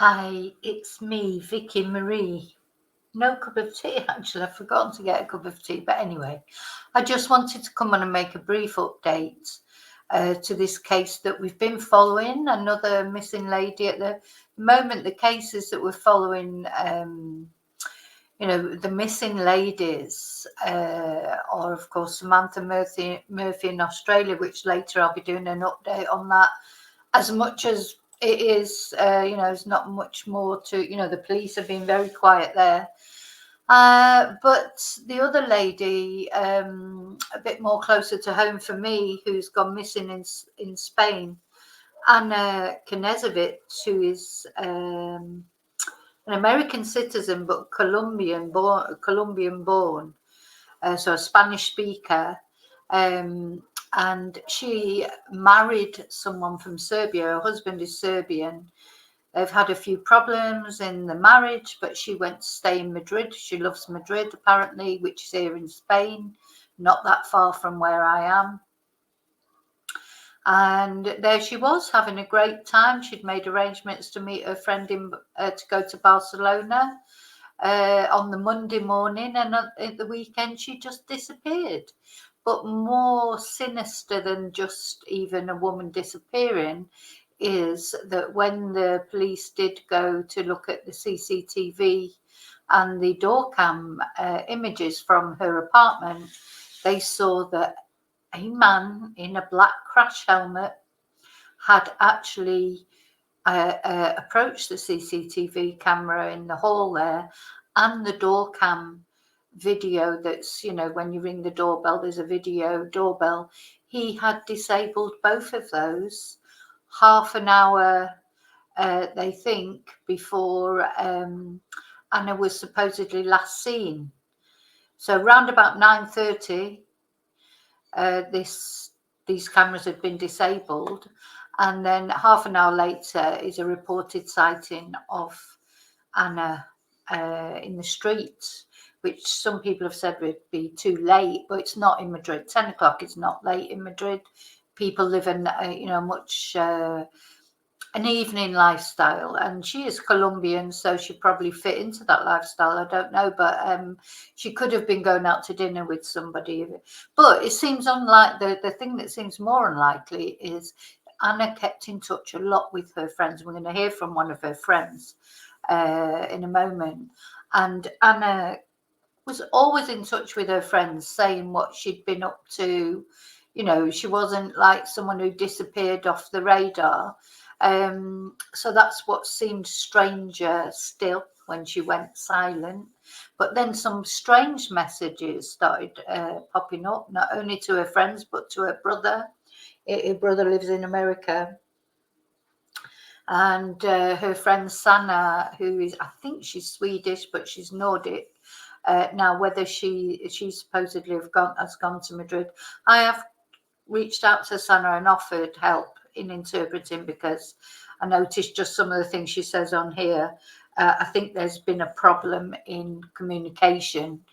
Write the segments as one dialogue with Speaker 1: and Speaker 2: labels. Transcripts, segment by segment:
Speaker 1: Hi, it's me, Vicky Marie. No cup of tea, actually. I've forgotten to get a cup of tea. But anyway, I just wanted to come on and make a brief update to this case that we've been following. Another missing lady. At the moment, the cases that we're following, the missing ladies are, of course, Samantha Murphy in Australia, which later I'll be doing an update on that. As much as it is, there's not much more to, the police have been very quiet there. But the other lady, a bit more closer to home for me, who's gone missing in Spain, Anna Knezovic, who is an American citizen but Colombian born, so a Spanish speaker. And she married someone from Serbia. Her husband is Serbian. They've had a few problems in the marriage, but she went to stay in Madrid. She loves Madrid, apparently, which is here in Spain, not that far from where I am. And there she was, having a great time. She'd made arrangements to meet her friend to go to Barcelona on the Monday morning, and at the weekend she just disappeared. But more sinister than just even a woman disappearing is that when the police did go to look at the CCTV and the door cam images from her apartment, they saw that a man in a black crash helmet had actually approached the CCTV camera in the hall there, and the door cam video that's, when you ring the doorbell, there's a video doorbell. He had disabled both of those half an hour, they think, before Anna was supposedly last seen. So round about 9:30, these cameras had been disabled, and then half an hour later is a reported sighting of Anna in the streets, which some people have said would be too late, but it's not in Madrid. 10 o'clock is not late in Madrid. People live in, much an evening lifestyle, and she is Colombian, so she probably fit into that lifestyle. I don't know, but she could have been going out to dinner with somebody. But it seems unlikely. The thing that seems more unlikely is Anna kept in touch a lot with her friends. We're going to hear from one of her friends in a moment. And Anna was always in touch with her friends, saying what she'd been up to. She wasn't like someone who disappeared off the radar. So that's what seemed stranger still when she went silent. But then some strange messages started popping up, not only to her friends, but to her brother. Her brother lives in America. And her friend Sannah, who is, I think she's Swedish, but she's Nordic. Now, whether she supposedly has gone to Madrid. I have reached out to Sannah and offered help in interpreting, because I noticed just some of the things she says on here. I think there's been a problem in communication,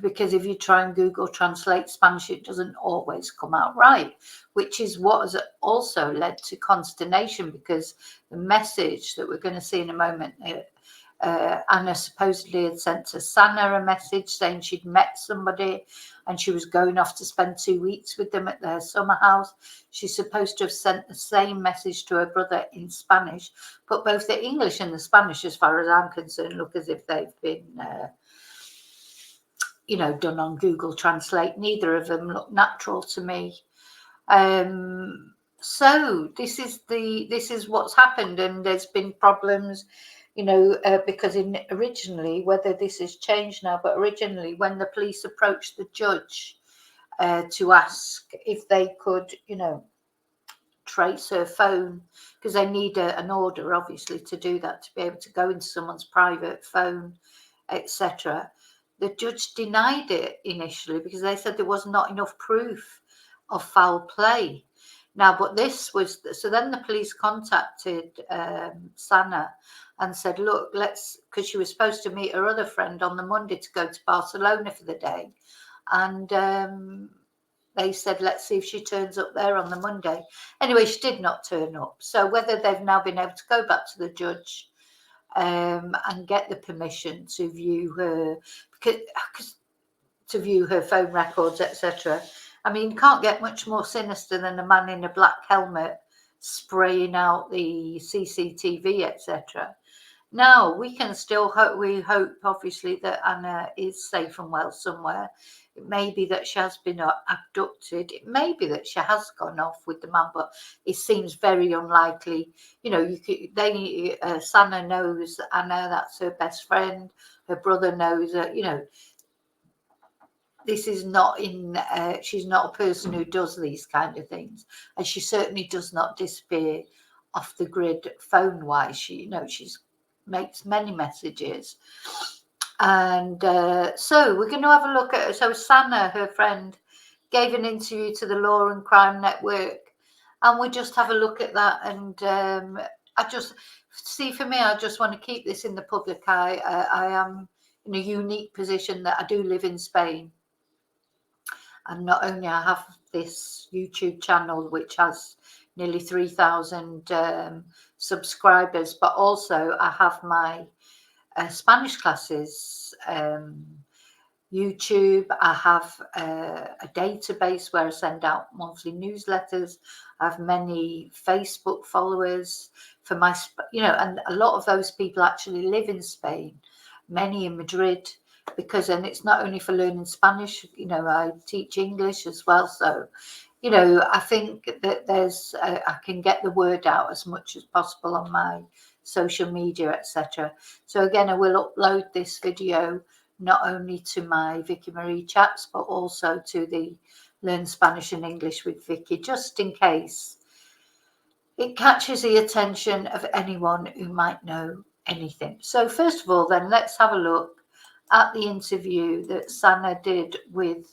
Speaker 1: because if you try and Google Translate Spanish, it doesn't always come out right, which is what has also led to consternation, because the message that we're going to see in a moment, Anna supposedly had sent to Sannah a message saying she'd met somebody and she was going off to spend 2 weeks with them at their summer house. She's supposed to have sent the same message to her brother in Spanish, but both the English and the Spanish, as far as I'm concerned, look as if they've been done on Google Translate. Neither of them look natural to me. So this is what's happened, and there's been problems, because originally, whether this has changed now, but originally when the police approached the judge to ask if they could, trace her phone, because they need an order, obviously, to do that, to be able to go into someone's private phone, etc. The judge denied it initially because they said there was not enough proof of foul play. Now, but this was, so then the police contacted Sannah and said, look, because she was supposed to meet her other friend on the Monday to go to Barcelona for the day. And they said, let's see if she turns up there on the Monday. Anyway, she did not turn up. So whether they've now been able to go back to the judge and get the permission to view her, to view her phone records, etc. I mean, you can't get much more sinister than a man in a black helmet spraying out the CCTV, etc. Now, we can still hope, we hope obviously that Anna is safe and well somewhere. It may be that she has been abducted. It may be that she has gone off with the man, but it seems very unlikely. You know, Sannah knows Anna, that's her best friend. Her brother knows her, you know. This is not she's not a person who does these kind of things, and she certainly does not disappear off the grid phone wise. She she's makes many messages. And so we're going to have a look at, so Sannah, her friend, gave an interview to the Law and Crime Network, and we just have a look at that. And I just see, for me, I just want to keep this in the public eye. I am in a unique position that I do live in Spain, and not only I have this YouTube channel which has nearly 3,000 subscribers, but also I have my Spanish classes YouTube. I have a database where I send out monthly newsletters. I have many Facebook followers for my, and a lot of those people actually live in Spain, many in Madrid, because, and it's not only for learning Spanish, I teach English as well. So, I think that I can get the word out as much as possible on my social media, etc. So again, I will upload this video not only to my Vicky Marie chats, but also to the Learn Spanish and English with Vicky, just in case it catches the attention of anyone who might know anything. So first of all, then, let's have a look at the interview that Sannah did with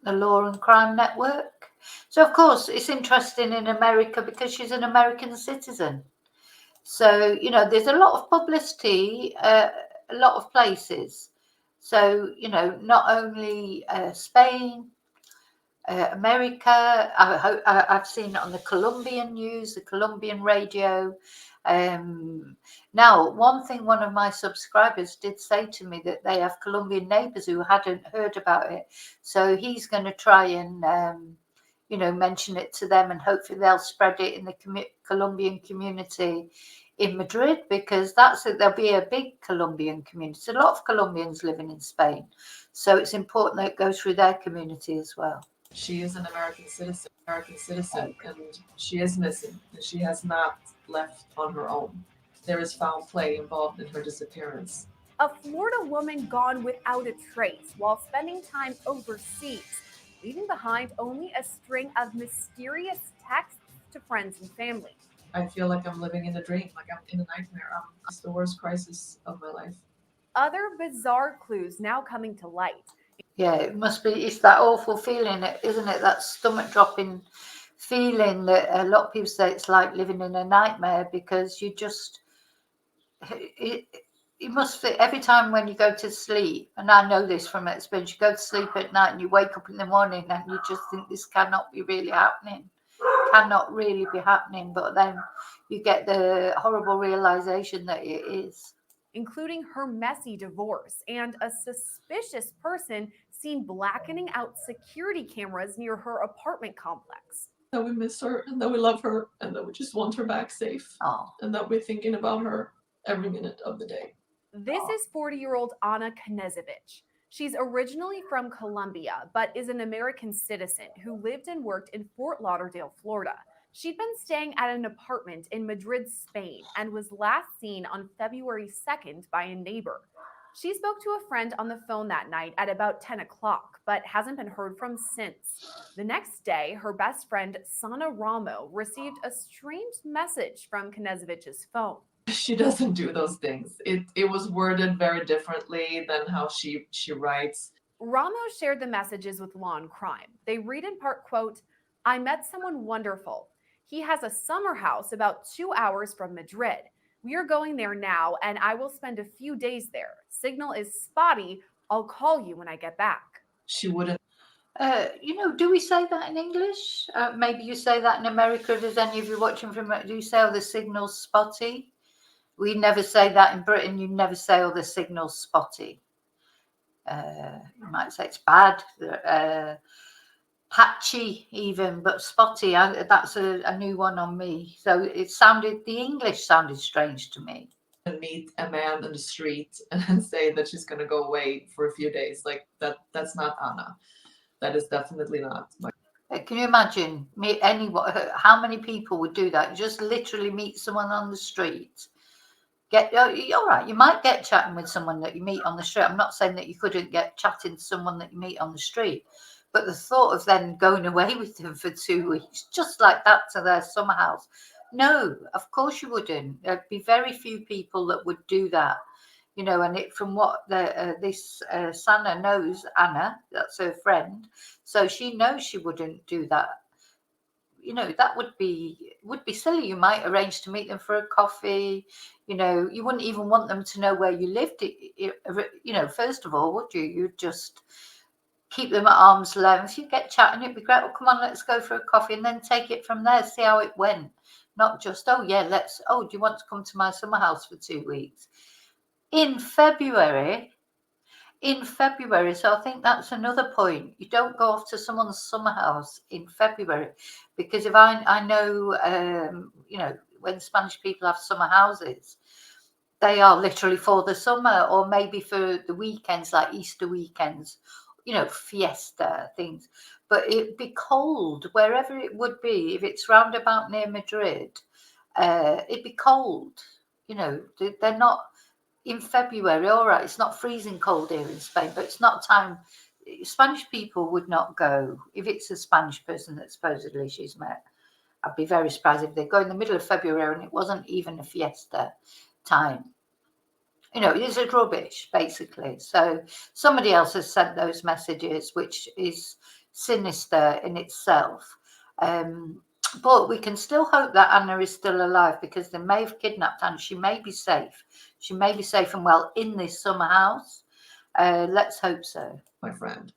Speaker 1: the Law and Crime Network. So, of course, it's interesting in America because she's an American citizen. So, there's a lot of publicity, a lot of places. So, not only Spain, America, I've seen it on the Colombian news, the Colombian radio. Now, one thing one of my subscribers did say to me, that they have Colombian neighbours who hadn't heard about it. So he's going to try and, mention it to them, and hopefully they'll spread it in the Colombian community in Madrid, because there'll be a big Colombian community. A lot of Colombians living in Spain. So it's important that it goes through their community as well.
Speaker 2: She is an American citizen, and she is missing, and she has not left on her own. There is foul play involved in her disappearance.
Speaker 3: A Florida woman gone without a trace while spending time overseas, leaving behind only a string of mysterious texts to friends and family.
Speaker 2: I feel like I'm living in a dream, like I'm in a nightmare. It's the worst crisis of my life.
Speaker 3: Other bizarre clues now coming to light.
Speaker 1: Yeah, it must be. It's that awful feeling, isn't it? That stomach dropping feeling that a lot of people say it's like living in a nightmare, because you just, it must feel every time when you go to sleep, and I know this from experience, you go to sleep at night and you wake up in the morning and you just think this cannot be really happening, but then you get the horrible realization that it is.
Speaker 3: Including her messy divorce and a suspicious person seen blackening out security cameras near her apartment complex.
Speaker 2: That we miss her, and that we love her, and that we just want her back safe. And that we're thinking about her every minute of the day.
Speaker 3: This is 40-year-old Anna Knežević. She's originally from Colombia, but is an American citizen who lived and worked in Fort Lauderdale, Florida. She'd been staying at an apartment in Madrid, Spain, and was last seen on February 2nd by a neighbor. She spoke to a friend on the phone that night at about 10 o'clock, but hasn't been heard from since. The next day, her best friend, Sannah Rameau, received a strange message from Knežević's phone.
Speaker 2: She doesn't do those things. It was worded very differently than how she writes.
Speaker 3: Rameau shared the messages with Law and Crime. They read in part, quote, "I met someone wonderful. He has a summer house about 2 hours from Madrid. We are going there now, and I will spend a few days there. Signal is spotty. I'll call you when I get back.
Speaker 2: She wouldn't.
Speaker 1: Do we say that in English? Maybe you say that in America. Does any of you watching from? Do you say, "Oh, the signal's spotty"? We never say that in Britain. You never say, "Oh, the signal's spotty." You might say it's bad, patchy, even, but spotty. That's a new one on me. So the English sounded strange to me.
Speaker 2: Meet a man in the street and say that she's going to go away for a few days. Like that's not Anna. That is definitely not my.
Speaker 1: Can you imagine how many people would do that? Just literally meet someone on the street. All right, you might get chatting with someone that you meet on the street. I'm not saying that you couldn't get chatting to someone that you meet on the street, but the thought of then going away with them for 2 weeks, just like that, to their summer house. No, of course you wouldn't. There'd be very few people that would do that. And from what this Sannah knows, Anna, that's her friend, so she knows she wouldn't do that. That would be silly. You might arrange to meet them for a coffee. You wouldn't even want them to know where you lived. First of all, would you? You'd just keep them at arm's length. You get chatting, it'd be great. Well, come on, let's go for a coffee, and then take it from there. See how it went. Not just, oh yeah, do you want to come to my summer house for 2 weeks in February? So I think that's another point. You don't go off to someone's summer house in February, because if I know, when Spanish people have summer houses, they are literally for the summer, or maybe for the weekends, like Easter weekends, fiesta things. But it'd be cold wherever it would be. If it's roundabout near Madrid, it'd be cold. They're not. In February, all right, it's not freezing cold here in Spain, but it's not time. Spanish people would not go. If it's a Spanish person that supposedly she's met, I'd be very surprised if they go in the middle of February and it wasn't even a fiesta time. It's a rubbish, basically. So somebody else has sent those messages, which is sinister in itself. But we can still hope that Anna is still alive, because they may have kidnapped Anna. She may be safe. She may be safe and well in this summer house. Let's hope so.
Speaker 2: My friend.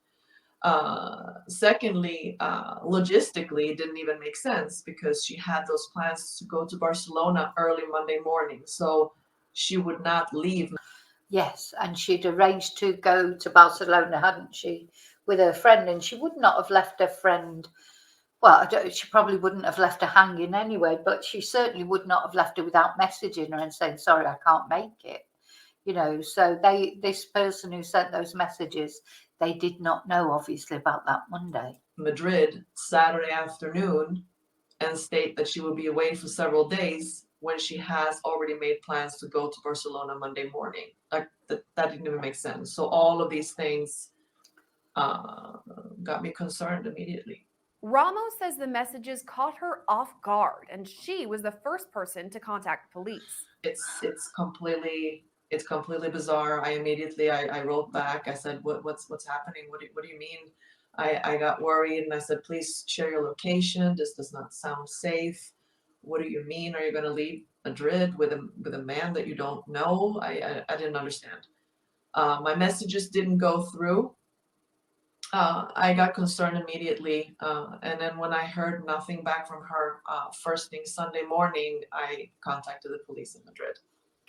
Speaker 2: Secondly, logistically, it didn't even make sense, because she had those plans to go to Barcelona early Monday morning. So she would not leave.
Speaker 1: Yes, and she'd arranged to go to Barcelona, hadn't she, with her friend, and she would not have left her friend. Well, she probably wouldn't have left her hanging anyway, but she certainly would not have left her without messaging her and saying, sorry, I can't make it. So this person who sent those messages, they did not know, obviously, about that Monday.
Speaker 2: Madrid Saturday afternoon, and state that she will be away for several days, when she has already made plans to go to Barcelona Monday morning. Like that didn't even make sense. So all of these things got me concerned immediately.
Speaker 3: Rameau says the messages caught her off guard, and she was the first person to contact police.
Speaker 2: It's completely bizarre. I wrote back. I said, what's happening? What do you mean? I got worried, and I said, please share your location. This does not sound safe. What do you mean? Are you going to leave Madrid with a man that you don't know? I didn't understand. My messages didn't go through. I got concerned immediately, and then when I heard nothing back from her, first thing Sunday morning, I contacted the police in Madrid.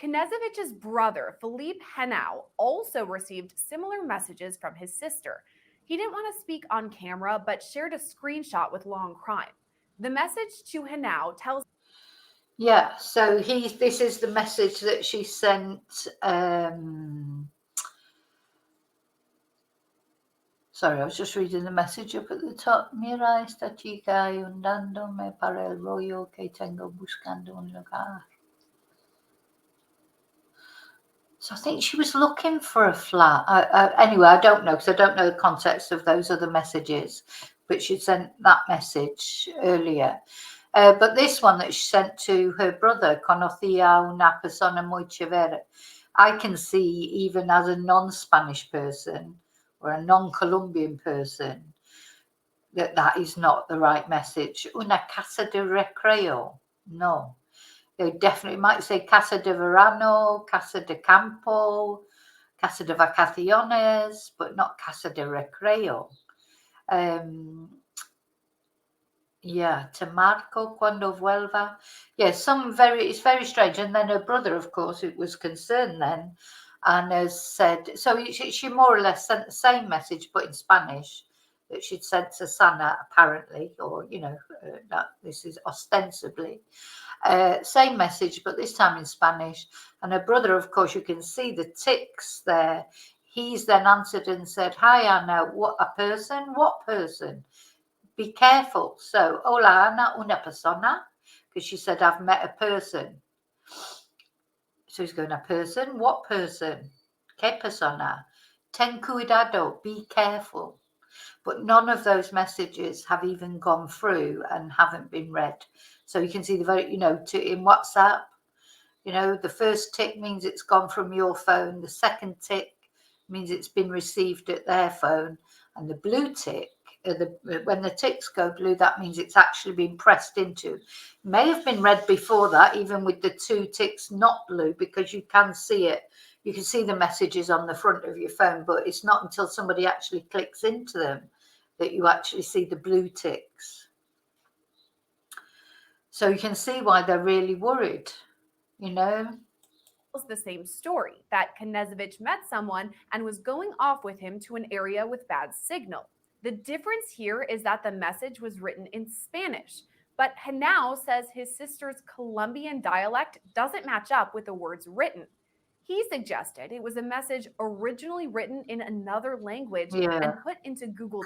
Speaker 3: Knezevich's brother, Philippe Rameau, also received similar messages from his sister. He didn't want to speak on camera, but shared a screenshot with Law and Crime. The message to Rameau tells.
Speaker 1: Yeah, so this is the message that she sent. Sorry, I was just reading the message up at the top. Mira, esta chica ayudándome para el rollo que tengo buscando un lugar. So I think she was looking for a flat. Anyway, I don't know, because I don't know the context of those other messages. But she sent that message earlier. But this one that she sent to her brother, conocía una persona muy chévere. I can see, even as a non-Spanish person or a non-Colombian person, that is not the right message. Una casa de recreo. No. They definitely might say Casa de Verano, Casa de Campo, Casa de Vacaciones, but not Casa de Recreo. Yeah, Te marco cuando vuelva. Yeah, it's very strange. And then her brother, of course, it was concerned then, and has said, so she more or less sent the same message, but in Spanish, that she'd sent to Sannah, apparently, or, that this is ostensibly. Same message, but this time in Spanish. And her brother, of course, you can see the ticks there. He's then answered and said, "Hi, Anna, what a person? What person? Be careful." So, hola, Ana, una persona, because she said, "I've met a person." So he's going, "A person? What person? ¿Qué persona? Ten cuidado, be careful." But none of those messages have even gone through and haven't been read. So you can see in WhatsApp, the first tick means it's gone from your phone. The second tick means it's been received at their phone. And the blue tick, when the ticks go blue, that means it's actually been pressed into. May have been read before that, even with the 2 ticks not blue, because you can see it. You can see the messages on the front of your phone, but it's not until somebody actually clicks into them that you actually see the blue ticks. So you can see why they're really worried,
Speaker 3: The same story, that Knežević met someone and was going off with him to an area with bad signal. The difference here is that the message was written in Spanish, but Rameau says his sister's Colombian dialect doesn't match up with the words written. He suggested it was a message originally written in another language and put into Google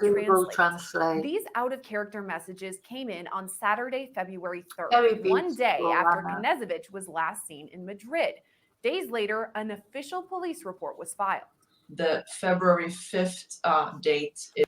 Speaker 3: Translate. These out-of-character messages came in on Saturday, February 3rd, one day after Knežević was last seen in Madrid. Days later, an official police report was filed.
Speaker 2: The February 5th date is...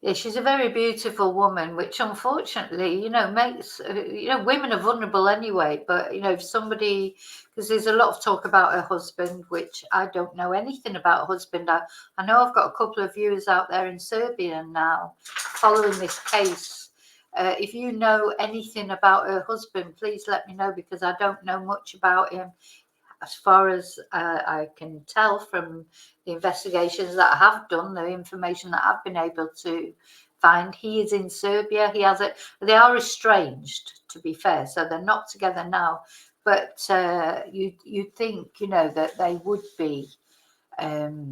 Speaker 1: Yeah, she's a very beautiful woman, which unfortunately, makes, women are vulnerable anyway. But, if somebody, because there's a lot of talk about her husband, which I don't know anything about her husband. I know I've got a couple of viewers out there in Serbia now following this case. If you know anything about her husband, please let me know, because I don't know much about him. As far as I can tell from the investigations that I have done, the information that I've been able to find, he is in Serbia. They are estranged, to be fair, so they're not together now. But you'd think, that they would be, that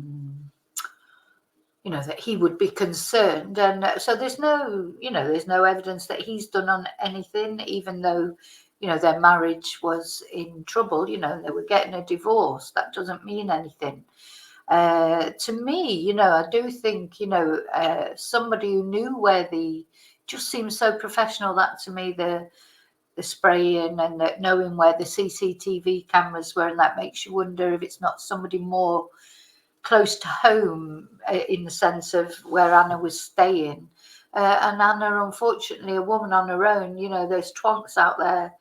Speaker 1: he would be concerned. And so there's no evidence that he's done on anything, even though, their marriage was in trouble, they were getting a divorce. That doesn't mean anything. To me, I do think, somebody who knew just seems so professional, that to me, the spraying and knowing where the CCTV cameras were, and that makes you wonder if it's not somebody more close to home, in the sense of where Anna was staying. And Anna, unfortunately, a woman on her own, there's twonks out there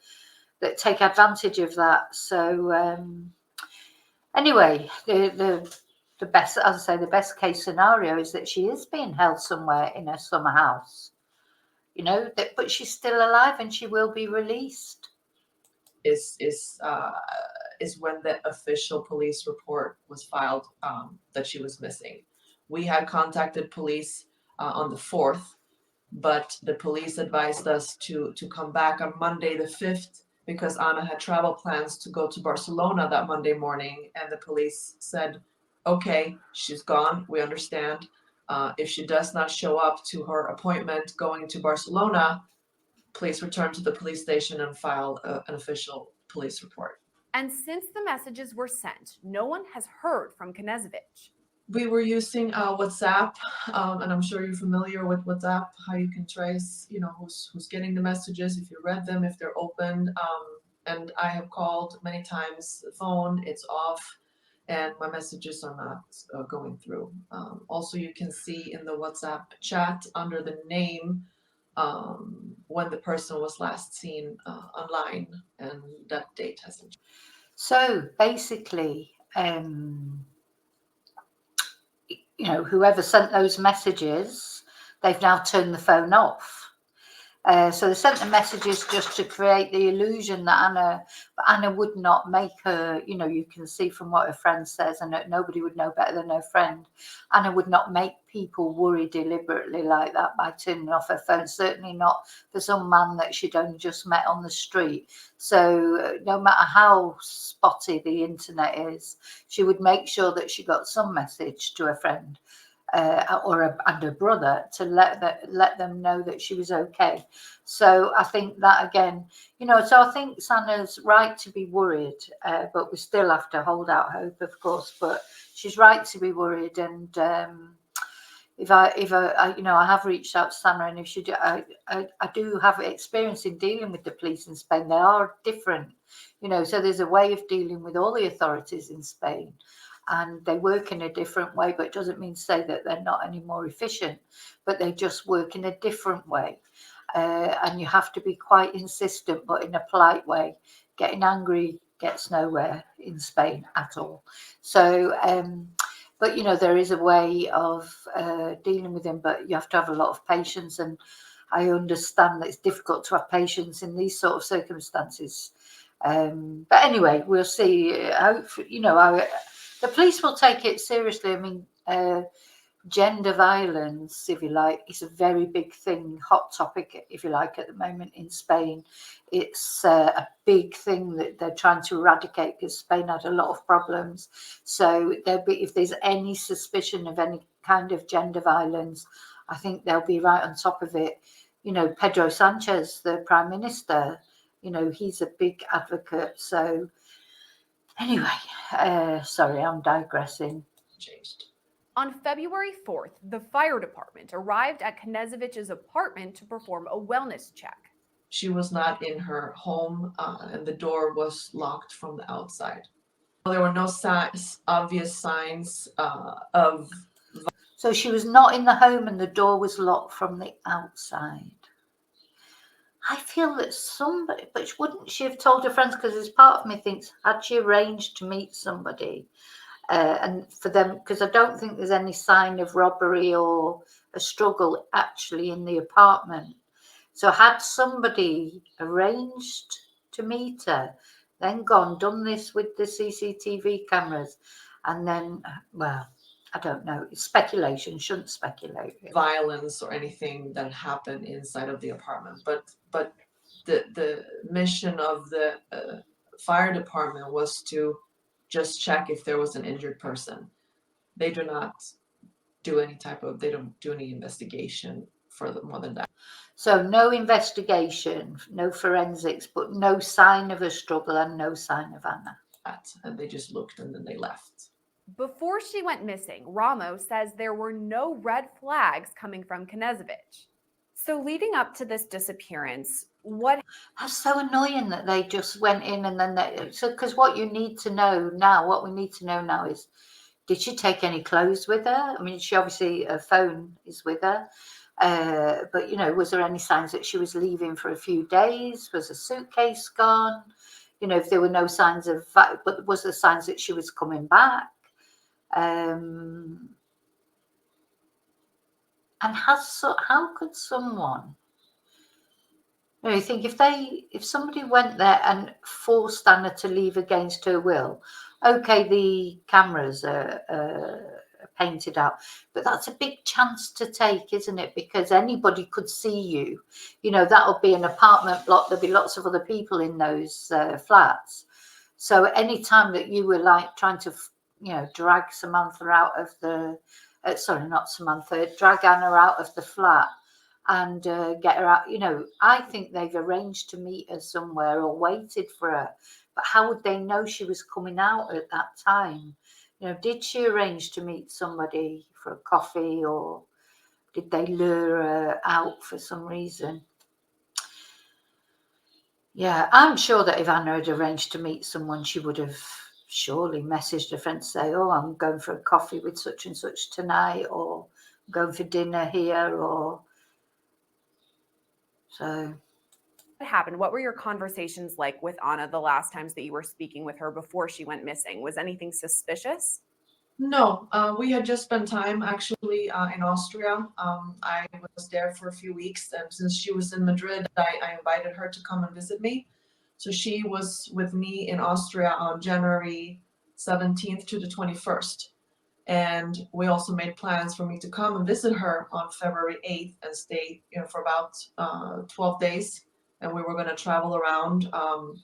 Speaker 1: that take advantage of that. So anyway, the best, as I say, the best case scenario is that she is being held somewhere in her summer house, but she's still alive and she will be released.
Speaker 2: Is when the official police report was filed, that she was missing. We had contacted police on the 4th, but the police advised us to come back on Monday the 5th, because Anna had travel plans to go to Barcelona that Monday morning, and the police said, okay, she's gone, we understand. If she does not show up to her appointment going to Barcelona, please return to the police station and file an official police report.
Speaker 3: And since the messages were sent, no one has heard from Knežević.
Speaker 2: We were using WhatsApp, and I'm sure you're familiar with WhatsApp, how you can trace, who's getting the messages, if you read them, if they're open. And I have called many times, the phone, it's off, and my messages are not going through. Also, you can see in the WhatsApp chat under the name when the person was last seen online, and that date hasn't changed.
Speaker 1: So basically, whoever sent those messages, they've now turned the phone off. So they sent the messages just to create the illusion that Anna would not make her, you can see from what her friend says, and that nobody would know better than her friend. Anna would not make people worry deliberately like that by turning off her phone, certainly not for some man that she'd only just met on the street. So no matter how spotty the internet is, she would make sure that she got some message to her friend. And her brother to let them know that she was okay. So I think that again, so I think Sannah's right to be worried, but we still have to hold out hope, of course. But she's right to be worried, and if I I have reached out to Sannah, and if she do, I do have experience in dealing with the police in Spain. They are different, so there's a way of dealing with all the authorities in Spain. And they work in a different way, but it doesn't mean to say that they're not any more efficient, but they just work in a different way. And you have to be quite insistent, but in a polite way. Getting angry gets nowhere in Spain at all. So, but there is a way of dealing with them, but you have to have a lot of patience. And I understand that it's difficult to have patience in these sort of circumstances. But anyway, we'll see. Hopefully, the police will take it seriously. I mean, gender violence, if you like, is a very big thing, hot topic, if you like, at the moment in Spain. It's a big thing that they're trying to eradicate because Spain had a lot of problems. So if there's any suspicion of any kind of gender violence, I think they'll be right on top of it. Pedro Sanchez, the Prime Minister, he's a big advocate. So anyway, sorry, I'm digressing.
Speaker 2: Changed.
Speaker 3: On February 4th, the fire department arrived at Knežević's apartment to perform a wellness check.
Speaker 2: She was not in her home, and the door was locked from the outside. There were no obvious signs of.
Speaker 1: So she was not in the home and the door was locked from the outside. I feel that somebody, but wouldn't she have told her friends? Because there's part of me thinks, had she arranged to meet somebody? And for them, because I don't think there's any sign of robbery or a struggle actually in the apartment. So had somebody arranged to meet her, then done this with the CCTV cameras, and then, well, I don't know. It's speculation. Shouldn't speculate.
Speaker 2: Violence or anything that happened inside of the apartment, but the mission of the fire department was to just check if there was an injured person. They do not do they don't do any investigation for more than that.
Speaker 1: So no investigation, no forensics, but no sign of a struggle and no sign of Anna.
Speaker 2: And they just looked and then they left.
Speaker 3: Before she went missing, Rameau says there were no red flags coming from Knežević. So leading up to this disappearance,
Speaker 1: That's so annoying that they just went in and then because what we need to know now is, did she take any clothes with her? I mean, she obviously, her phone is with her. But, was there any signs that she was leaving for a few days? Was a suitcase gone? If there were no signs of, but was there signs that she was coming back? And how could someone, you think if somebody went there and forced Anna to leave against her will, okay, the cameras are painted out, but that's a big chance to take, isn't it? Because anybody could see you. That'll be an apartment block. There'll be lots of other people in those flats. So any time that you were like trying to, drag Samantha out of the, drag Anna out of the flat and get her out, I think they've arranged to meet her somewhere or waited for her. But how would they know she was coming out at that time? Did she arrange to meet somebody for a coffee, or did they lure her out for some reason? Yeah, I'm sure that if Anna had arranged to meet someone, she would have surely messaged her friend to say, oh, I'm going for a coffee with such and such tonight, or I'm going for dinner here, or so.
Speaker 3: What happened? What were your conversations like with Anna the last times that you were speaking with her before she went missing? Was anything suspicious?
Speaker 2: No, we had just spent time actually in Austria. I was there for a few weeks, and since she was in Madrid, I invited her to come and visit me. So she was with me in Austria on January 17th to the 21st. And we also made plans for me to come and visit her on February 8th and stay, for about 12 days. And we were going to travel around.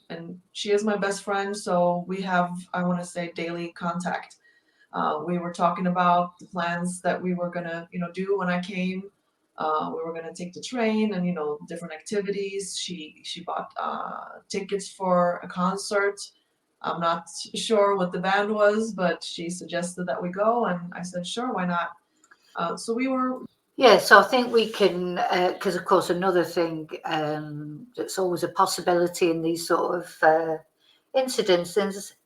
Speaker 2: And she is my best friend, so we have, I want to say, daily contact. We were talking about the plans that we were gonna, do when I came. We were gonna take the train and different activities. She bought tickets for a concert. I'm not sure what the band was, but she suggested that we go, and I said sure, why not? So we were.
Speaker 1: Yeah, so I think we can, because of course another thing that's always a possibility in these sort of incidents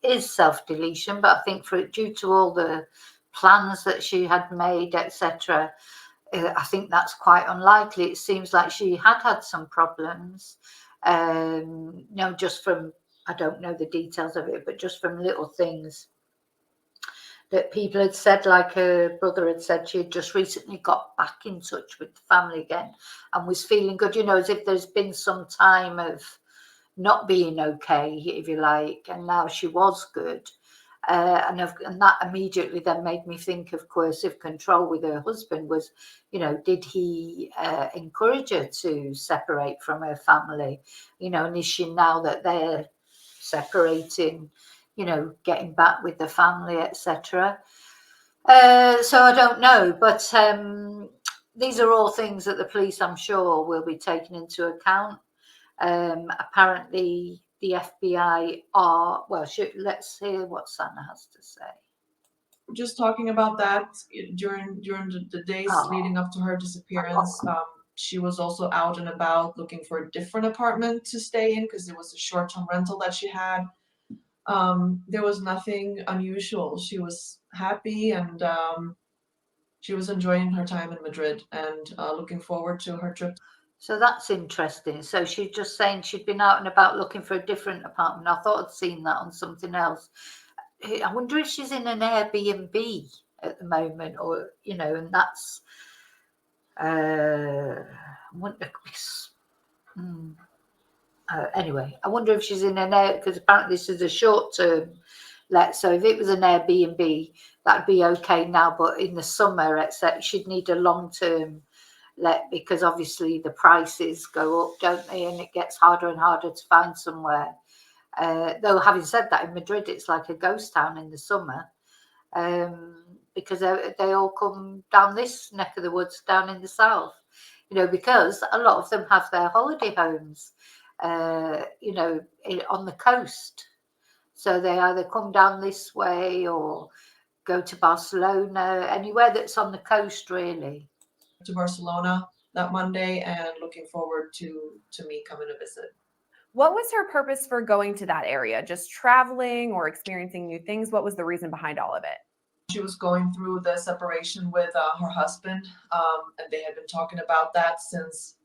Speaker 1: is self-deletion, but I think due to all the plans that she had made, etc., I think that's quite unlikely. It seems like she had some problems, just from, I don't know the details of it, but just from little things that people had said, like her brother had said, she had just recently got back in touch with the family again and was feeling good, as if there's been some time of not being okay, if you like, and now she was good. And that immediately then made me think of coercive control with her husband. Was, did he encourage her to separate from her family? And is she, now that they're separating, getting back with the family, etc.? So I don't know, but these are all things that the police, I'm sure, will be taking into account. Apparently, the FBI are, well, let's hear what Sannah has to say.
Speaker 2: Just talking about that during the days leading up to her disappearance. She was also out and about looking for a different apartment to stay in because it was a short-term rental that she had. There was nothing unusual. She was happy, and she was enjoying her time in Madrid and looking forward to her trip.
Speaker 1: So that's interesting. So she's just saying she'd been out and about looking for a different apartment. I thought I'd seen that on something else. I wonder if she's in an Airbnb at the moment, or and that's. I wonder. Anyway, I wonder if she's in an air, because apparently this is a short term let. So if it was an Airbnb, that'd be okay now. But in the summer, except she'd need a long term let, because obviously the prices go up, don't they? And it gets harder and harder to find somewhere. Though having said that, in Madrid, it's like a ghost town in the summer, because they all come down this neck of the woods, down in the south. Because a lot of them have their holiday homes, on the coast. So they either come down this way or go to Barcelona, anywhere that's on the coast, really.
Speaker 2: To Barcelona that Monday, and looking forward to me coming to visit.
Speaker 3: What was her purpose for going to that area? Just traveling or experiencing new things? What was the reason behind all of it?
Speaker 2: She was going through the separation with her husband, and they had been talking about that since,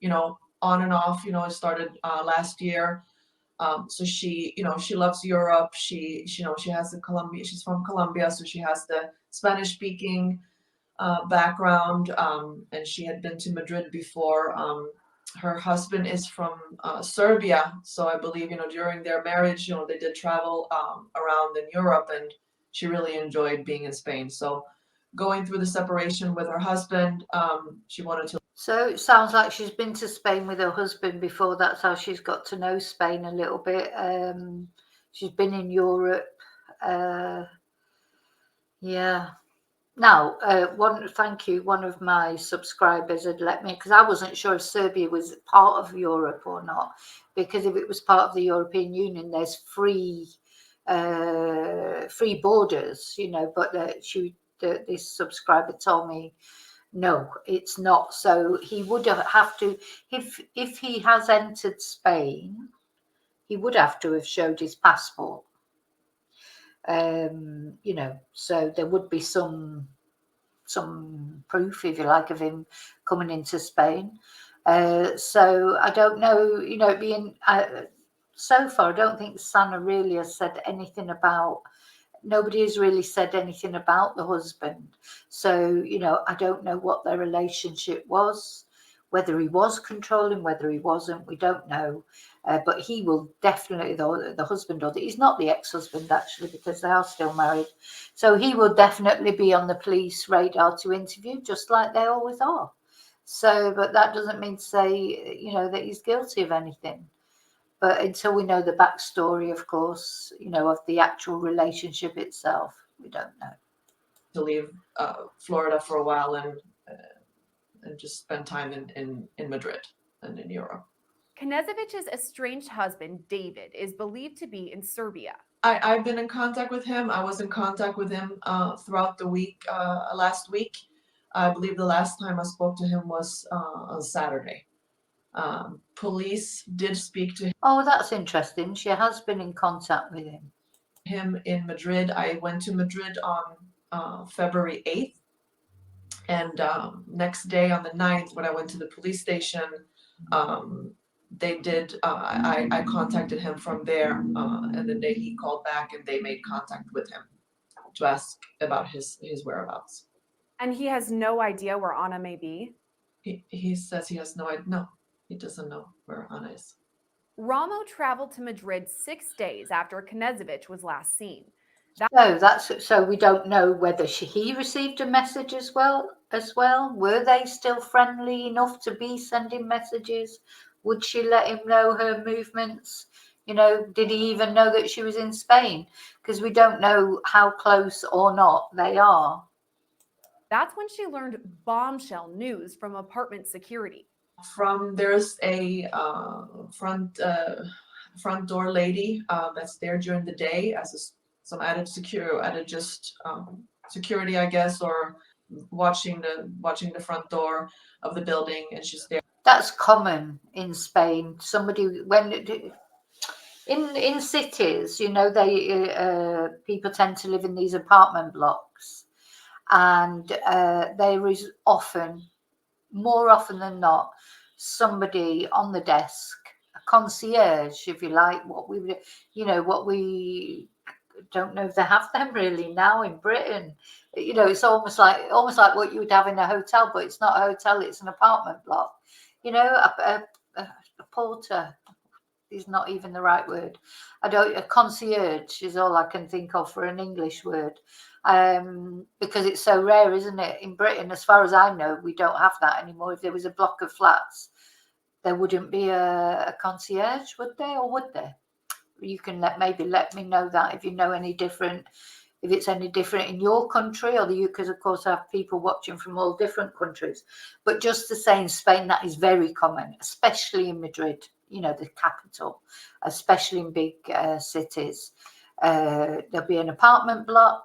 Speaker 2: on and off. It started last year. So she loves Europe. She has the Colombia. She's from Colombia, so she has the Spanish speaking background, and she had been to Madrid before. Her husband is from Serbia, so I believe during their marriage, they did travel around in Europe, and she really enjoyed being in Spain. So going through the separation with her husband, she wanted to.
Speaker 1: So it sounds like she's been to Spain with her husband before. That's how she's got to know Spain a little bit. She's been in Europe. Yeah. Now, thank you. One of my subscribers had let me, because I wasn't sure if Serbia was part of Europe or not. Because if it was part of the European Union, there's free borders, But this subscriber told me no, it's not. So he would have to, if he has entered Spain, he would have to have showed his passport. So there would be some proof, if you like, of him coming into Spain. So I don't know, being so far, I don't think Sannah really has said anything about nobody has really said anything about the husband. So, I don't know what their relationship was, whether he was controlling, whether he wasn't, we don't know. But he will definitely, the husband, or he's not the ex-husband actually, because they are still married. So he will definitely be on the police radar to interview, just like they always are. So, but that doesn't mean to say, that he's guilty of anything. But until we know the backstory, of course, of the actual relationship itself, we don't know.
Speaker 2: To leave Florida for a while and just spend time in Madrid and in Europe.
Speaker 3: Knezevic's estranged husband, David, is believed to be in Serbia.
Speaker 2: I've been in contact with him. I was in contact with him throughout the week, last week. I believe the last time I spoke to him was on Saturday. Police did speak to
Speaker 1: Oh, that's interesting. She has been in contact with
Speaker 2: him in Madrid. I went to Madrid on February 8th. And next day on the 9th, when I went to the police station, they did, I contacted him from there. And the day he called back and they made contact with him to ask about his whereabouts.
Speaker 3: And he has no idea where Anna may be?
Speaker 2: He says he has no idea. No, he doesn't know where Anna is.
Speaker 3: Rameau traveled to Madrid 6 days after Knezevic was last seen.
Speaker 1: So we don't know whether he received a message as well. Were they still friendly enough to be sending messages? Would she let him know her movements? Did he even know that she was in Spain? Because we don't know how close or not they are.
Speaker 3: That's when she learned bombshell news from apartment security.
Speaker 2: There's a front door lady that's there during the day as some added security, I guess, or watching the front door of the building, and she's there.
Speaker 1: That's common in Spain. Somebody in cities, they people tend to live in these apartment blocks, and there is more often than not, somebody on the desk, a concierge, if you like, what we don't know if they have them really now in Britain. It's almost like what you would have in a hotel, but it's not a hotel, it's an apartment block. A porter is not even the right word. A concierge is all I can think of for an English word. Because it's so rare, isn't it? In Britain, as far as I know, we don't have that anymore. If there was a block of flats, there wouldn't be a concierge, would they? Or would there? You can maybe let me know that if you know any different, if it's any different in your country, or because of course I have people watching from all different countries. But just to say, in Spain, that is very common, especially in Madrid, the capital, especially in big cities. There'll be an apartment block.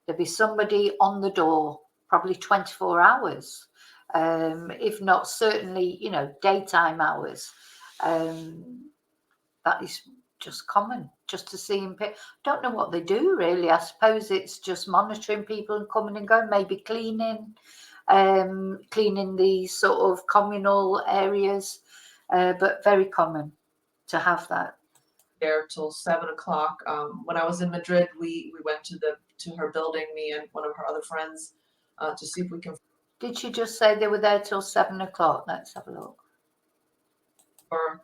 Speaker 1: There'll be somebody on the door, probably 24 hours, if not certainly, daytime hours. That is just common, just to see him. Don't know what they do really. I suppose it's just monitoring people and coming and going, maybe cleaning these sort of communal areas, but very common to have that.
Speaker 2: There till 7 o'clock. When I was in Madrid, we went to her building, me and one of her other friends, to see if we can.
Speaker 1: Did she just say they were there till 7 o'clock? Let's have a look.
Speaker 2: Or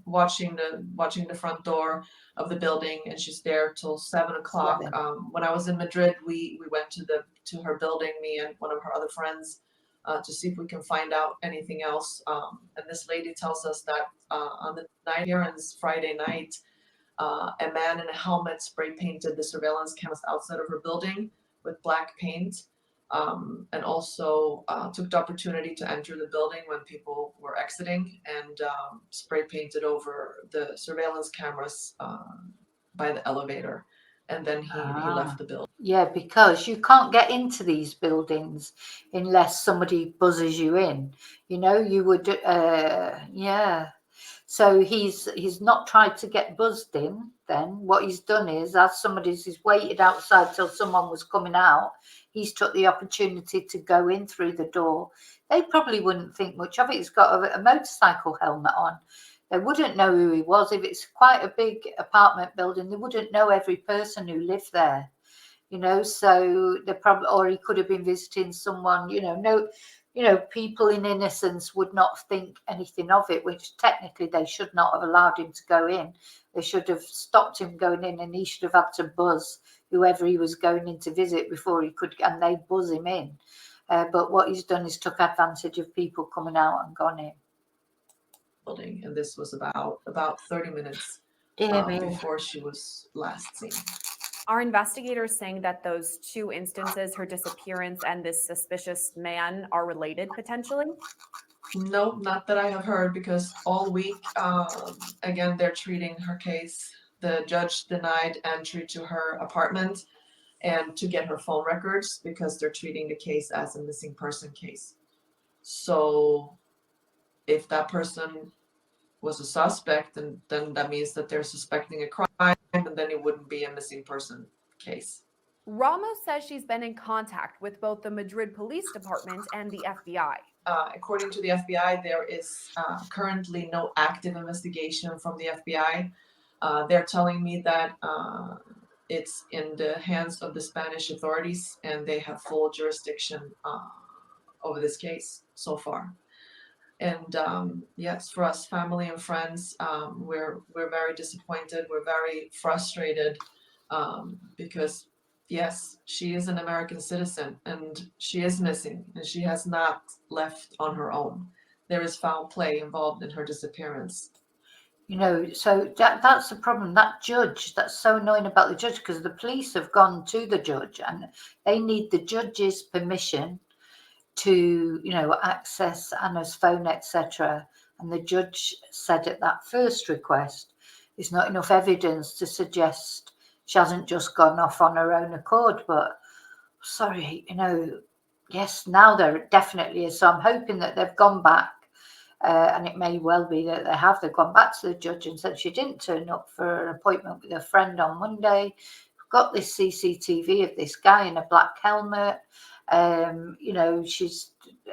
Speaker 2: watching the front door of the building, and she's there till 7 o'clock. When I was in Madrid, we went to her building, me and one of her other friends, to see if we can find out anything else. And this lady tells us that on the night here, on this Friday night, a man in a helmet spray painted the surveillance cameras outside of her building with black paint, and also took the opportunity to enter the building when people were exiting and spray painted over the surveillance cameras by the elevator. And then he left the building.
Speaker 1: Yeah, because you can't get into these buildings unless somebody buzzes you in. You would, yeah. So he's not tried to get buzzed in. Then what he's done is, as he's waited outside till someone was coming out, he's took the opportunity to go in through the door. They probably wouldn't think much of it. He's got a motorcycle helmet on. They wouldn't know who he was. If it's quite a big apartment building, they wouldn't know every person who lived there. So the problem, or he could have been visiting someone, people in innocence would not think anything of it, which technically they should not have allowed him to go in. They should have stopped him going in, and he should have had to buzz whoever he was going in to visit before he could, and they buzz him in. But what he's done is took advantage of people coming out and gone in.
Speaker 2: Building, and this was about 30 minutes before she was last seen.
Speaker 3: Are investigators saying that those two instances, her disappearance and this suspicious man, are related potentially?
Speaker 2: No, not that I have heard, because all week, again, they're treating her case. The judge denied entry to her apartment and to get her phone records because they're treating the case as a missing person case. So if that person was a suspect, then that means that they're suspecting a crime, and then it wouldn't be a missing person case.
Speaker 3: Rameau says she's been in contact with both the Madrid Police Department and the FBI.
Speaker 2: According to the FBI, there is currently no active investigation from the FBI. They're telling me that it's in the hands of the Spanish authorities, and they have full jurisdiction over this case so far. And yes, for us, family and friends, we're very disappointed. We're very frustrated because, yes, she is an American citizen and she is missing, and she has not left on her own. There is foul play involved in her disappearance.
Speaker 1: So that's the problem. That judge, that's so annoying about the judge, because the police have gone to the judge and they need the judge's permission to access Anna's phone, etc. And the judge said at that first request, there's not enough evidence to suggest she hasn't just gone off on her own accord. But sorry, yes, now there definitely is. So I'm hoping that they've gone back, and it may well be that they've gone back to the judge and said she didn't turn up for an appointment with a friend on Monday. We've got this CCTV of this guy in a black helmet.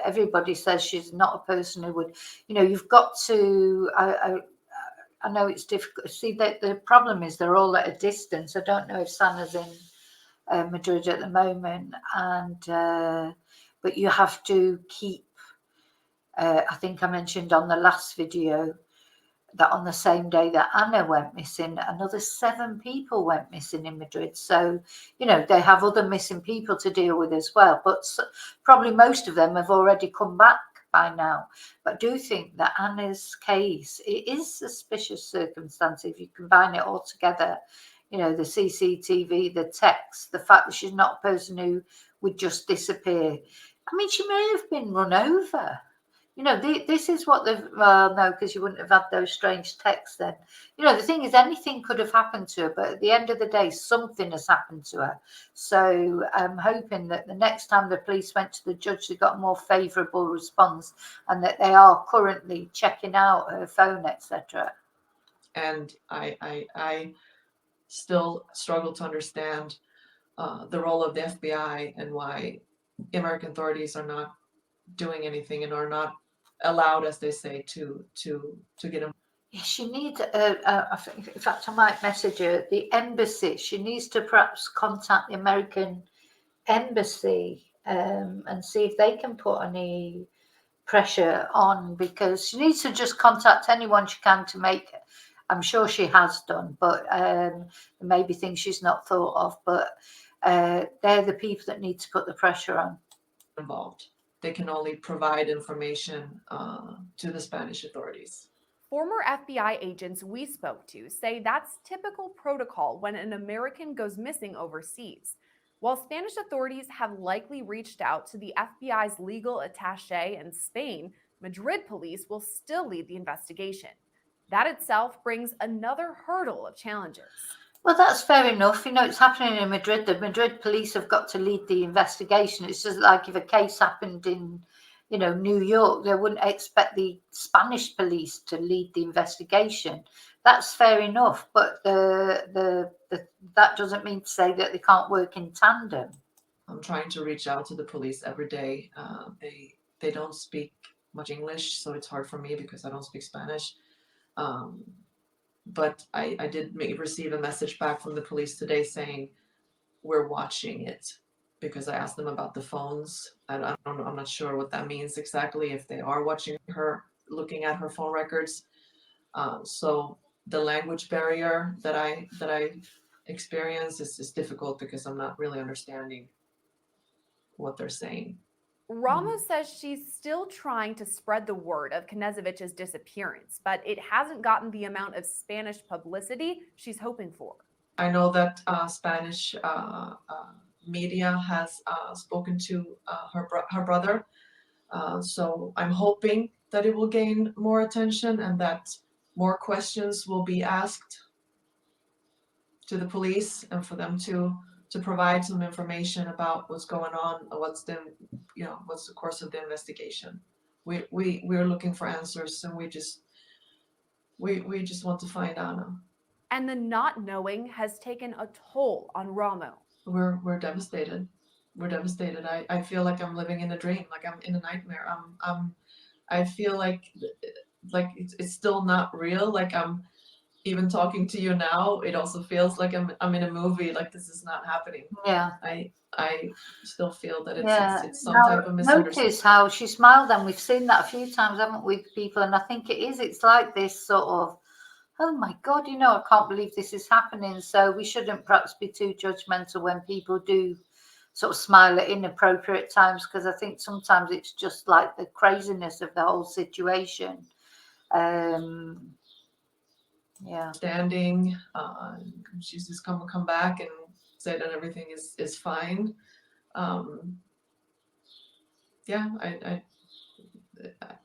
Speaker 1: Everybody says she's not a person who would, you've got to, I know it's difficult. See, the problem is they're all at a distance. I don't know if Sannah's in Madrid at the moment, but you have to keep, I think I mentioned on the last video that on the same day that Anna went missing, another 7 people went missing in Madrid. So, they have other missing people to deal with as well. But probably most of them have already come back by now. But I do think that Anna's case, it is suspicious circumstance if you combine it all together. The CCTV, the text, the fact that she's not a person who would just disappear. I mean, she may have been run over. This is what they've, well, no, because you wouldn't have had those strange texts then. The thing is, anything could have happened to her, but at the end of the day, something has happened to her. So I'm hoping that the next time the police went to the judge, they got a more favourable response, and that they are currently checking out her phone, etc.
Speaker 2: And I still struggle to understand the role of the FBI and why American authorities are not doing anything and are not allowed, as they say, to get involved.
Speaker 1: Yeah, she needs, I think, in fact, I might message her, the embassy. She needs to perhaps contact the American embassy and see if they can put any pressure on, because she needs to just contact anyone she can to make it. I'm sure she has done, but maybe things she's not thought of, but they're the people that need to put the pressure on.
Speaker 2: Involved. They can only provide information to the Spanish authorities.
Speaker 3: Former FBI agents we spoke to say that's typical protocol when an American goes missing overseas. While Spanish authorities have likely reached out to the FBI's legal attaché in Spain, Madrid police will still lead the investigation. That itself brings another hurdle of challenges.
Speaker 1: Well, that's fair enough. It's happening in Madrid. The Madrid police have got to lead the investigation. It's just like if a case happened in, New York, they wouldn't expect the Spanish police to lead the investigation. That's fair enough, but that doesn't mean to say that they can't work in tandem.
Speaker 2: I'm trying to reach out to the police every day. They don't speak much English, so it's hard for me because I don't speak Spanish. But I did receive a message back from the police today saying we're watching it, because I asked them about the phones. I don't know. I'm not sure what that means exactly, if they are watching her, looking at her phone records. So the language barrier that I experience is difficult, because I'm not really understanding what they're saying.
Speaker 3: Rameau says she's still trying to spread the word of Knezevic's disappearance, but it hasn't gotten the amount of Spanish publicity she's hoping for.
Speaker 2: I know that Spanish media has spoken to her brother, so I'm hoping that it will gain more attention and that more questions will be asked to the police, and for them to provide some information about what's going on, what's the course of the investigation. We're looking for answers, and we just want to find Anna.
Speaker 3: And the not knowing has taken a toll on Rameau.
Speaker 2: We're devastated. We're devastated. I feel like I'm living in a dream, like I'm in a nightmare. I feel like it's still not real. Like I'm even talking to you now, it also feels like I'm in a movie. Like this is not happening.
Speaker 1: Yeah.
Speaker 2: I still feel that it's some
Speaker 1: now,
Speaker 2: type of misunderstanding.
Speaker 1: notice how she smiled, and we've seen that a few times, haven't we, people? And I think it's like this sort of, oh my God, I can't believe this is happening. So we shouldn't perhaps be too judgmental when people do sort of smile at inappropriate times, because I think sometimes it's just like the craziness of the whole situation. Yeah.
Speaker 2: Standing, she's just come back and say that everything is fine. Yeah, I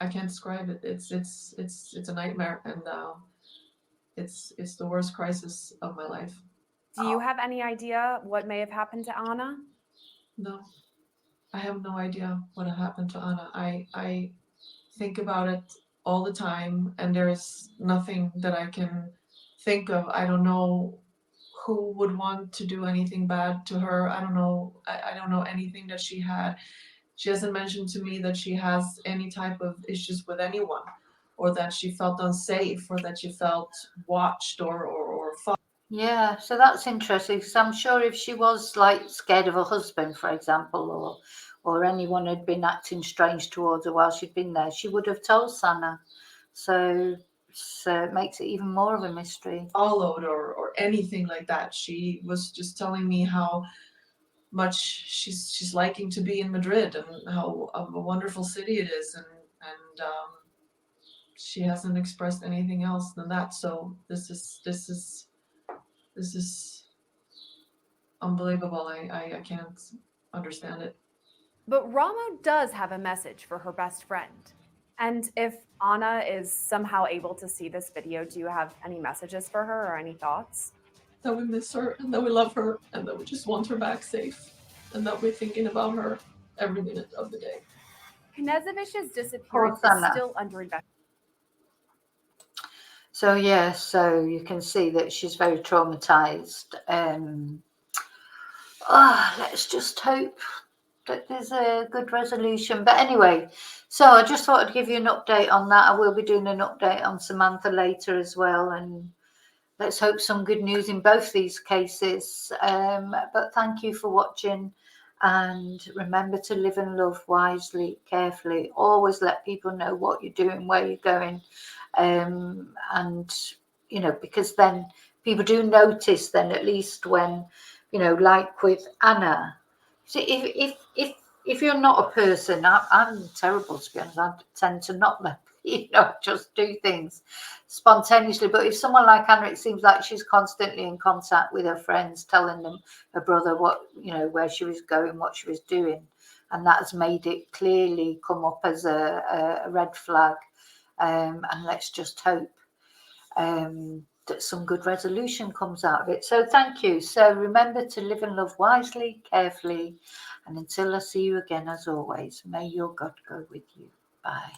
Speaker 2: can't describe it. It's a nightmare, and it's the worst crisis of my life.
Speaker 3: Do you have any idea what may have happened to Anna?
Speaker 2: No, I have no idea what happened to Anna. I think about it all the time, and there is nothing that I can think of. I don't know who would want to do anything bad to her. I don't know. I don't know anything that she had. She hasn't mentioned to me that she has any type of issues with anyone, or that she felt unsafe, or that she felt watched or fought.
Speaker 1: Yeah, so that's interesting, because I'm sure if she was like scared of her husband, for example, or anyone had been acting strange towards her while she'd been there, she would have told Sannah. So it makes it even more of a mystery.
Speaker 2: Followed or anything like that. She was just telling me how much she's liking to be in Madrid, and how of a wonderful city it is, and she hasn't expressed anything else than that. So this is unbelievable. I can't understand it.
Speaker 3: But Rameau does have a message for her best friend. And if Anna is somehow able to see this video, do you have any messages for her or any thoughts?
Speaker 2: That we miss her, and that we love her, and that we just want her back safe, and that we're thinking about her every minute of the day.
Speaker 3: Knezevic's disappearance is still under investigation.
Speaker 1: So yeah, so you can see that she's very traumatized. Let's just hope that there's a good resolution. But anyway, so I just thought I'd give you an update on that. I will be doing an update on Samantha later as well, and let's hope some good news in both these cases. But thank you for watching, and remember to live and love wisely, carefully. Always let people know what you're doing, where you're going, and because then people do notice. Then at least when like with Anna. See, if you're not a person, I'm terrible to be honest. I tend to not let just do things spontaneously. But if someone like Anna, it seems like she's constantly in contact with her friends, telling them, her brother, what where she was going, what she was doing, and that has made it clearly come up as a red flag. And let's just hope that some good resolution comes out of it. So thank you. So remember to live and love wisely, carefully, and until I see you again, as always, may your God go with you. Bye.